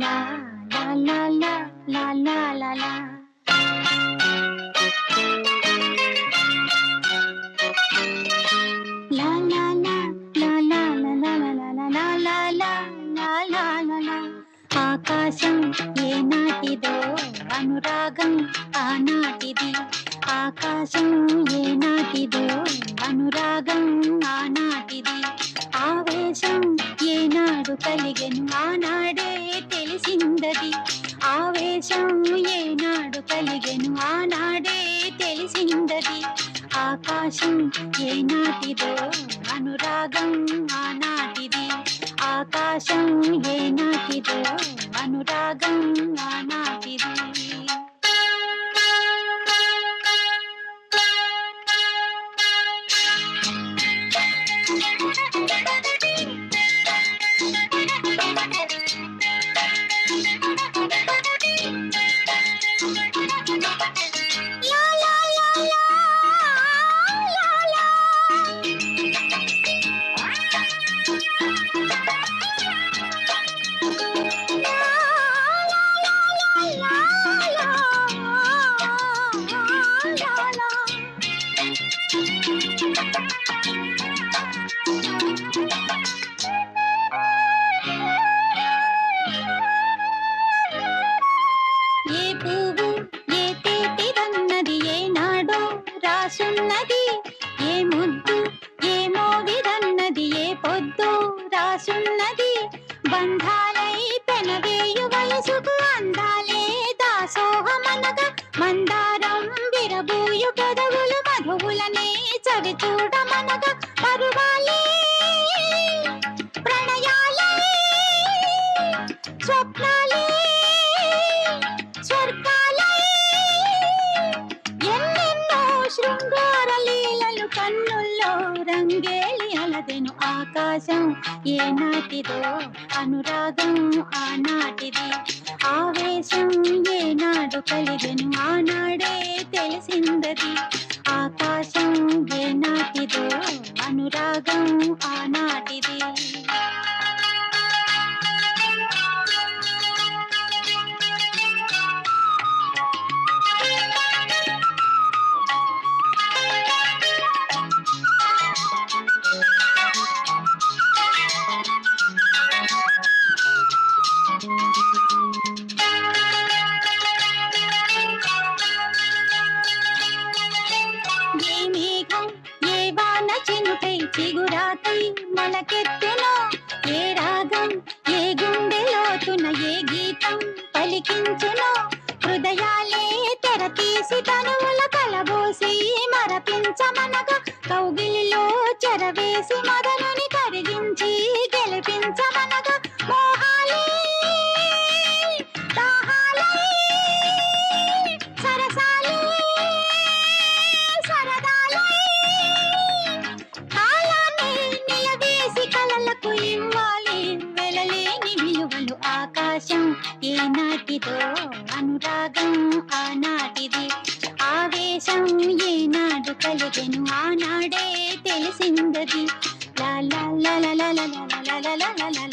లా లా లా లా లా లా లా లా. లా లా లా లా లా లా లా లా లా లా లా లా లా లా లా. ఆకాశం ఏనాటిదో అనురాగం ఆనాటిది. ఆకాశం ఏనాటిదో అనురాగం ఆనాటిది. ఆవేశం ఏనాడు కలిగెను ఆనాడే తెలిసిందది. ఆవేశం ఏనాడు కలిగెను ఆనాడే తెలిసిందది. ఆకాశం ఏనాటిదో అనురాగం ఆనాటిది. ఆకాశం ఏనాటిదో అనురాగం ఆనాటిది. ఏ పువ్వు ఏ తేటిదన్నది ఏనాడో రాసున్నది. ఏ ముద్దు ఏ మోవిదన్నది ఏ పొద్దు రాసున్నది. బంధాలై పెనవేయు వయసుకు అందాలే దాసోహమనగా. మందారం విరబూయు పెదవులు మధువులనే చవి చూడమనగా. పరువాలే ప్రణయాలే స్వప్నాలే స్వర్గాలై ఎన్నెన్నో శృంగార లీలలు కన్నుల్లో రంగేలి అలదెను. ఆకాశం ఏనాటిదో అనురాగం ఆనాటిది. ఆవేశం ఏనాడు కలిగెను ఆనాడే తెలిసిందది. ఆకాశం ఏనాటిదో అనురాగం ఆనాటిది. ఏ మేఘం ఏ వాన చినుకై చిగురాకై మొలకెత్తునో. ఏ రాగం ఏ గుండె లోతున ఏ గీతం పలికించునో. హృదయాలే తెర తీసి తనువుల కలబోసి మరపించమనగా. కౌగిలిలో చెరవేసి మొదలుని కరిగించి గెలిపించమనగా. మోహాలే దాహాలే సరసాలే సరదాలే కాలాన్ని నిలవేసి కలలకు ఇవ్వాలి వెలలేని విలువలు. ఆకాశం ఏనాటిదో అనురాగం ఆనాటిది. ఆవేశం ఏనాడు కలిగెను ఆనాడే తెలిసిందది. లా లా లా లా లా లా లా లా లా లా లా లా.